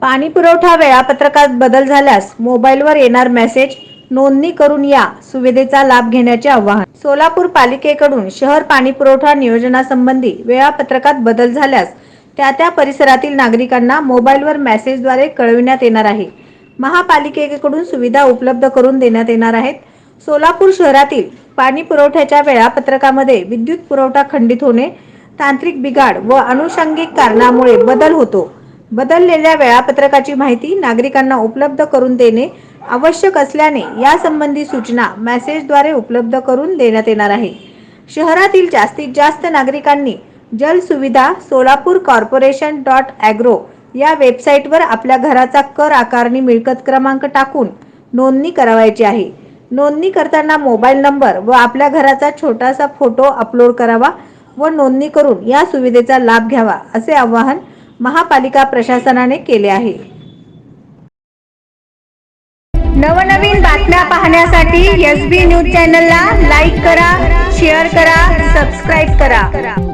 पाणी पुरवठा वेळापत्रकात बदल झाल्यास मोबाईलवर येणार मेसेज, नोंदणी करून या सुविधेचा लाभ घेण्याचे आवाहन. सोलापूर पालिकेकडून शहर पाणी पुरवठा नियोजनासंबंधी वेळापत्रकात बदल झाल्यास त्या परिसरातील नागरिकांना मोबाईलवर मेसेजद्वारे कळविण्यात येणार आहे. महापालिकेकडून सुविधा उपलब्ध करून देण्यात येणार आहेत. सोलापूर शहरातील पाणी पुरवठ्याच्या वेळापत्रकामध्ये विद्युत पुरवठा खंडित होणे, तांत्रिक बिघाड व अनुषंगिक कारणामुळे बदल होतो. बदललेल्या वेळापत्रकाची माहिती नागरिकांना उपलब्ध करून देणे आवश्यक असल्याने यासंबंधी सूचना मेसेजद्वारे उपलब्ध करून देण्यात येणार आहे. शहरातील जास्तीत जास्त नागरिकांनी जल सुविधा सोलापूर corporation.agro या वेबसाईटवर आपल्या घराचा कर आकारणी मिळकत क्रमांक टाकून नोंदणी करावयाची आहे. नोंदणी करताना मोबाईल नंबर व आपल्या घराचा छोटासा फोटो अपलोड करावा व नोंदणी करून या सुविधेचा लाभ घ्यावा, असे आवाहन महापालिका प्रशासनाने केले आहे. नवनवीन बातम्या पाहण्यासाठी SB न्यूज चॅनलला लाईक करा, शेअर करा, सबस्क्राईब करा.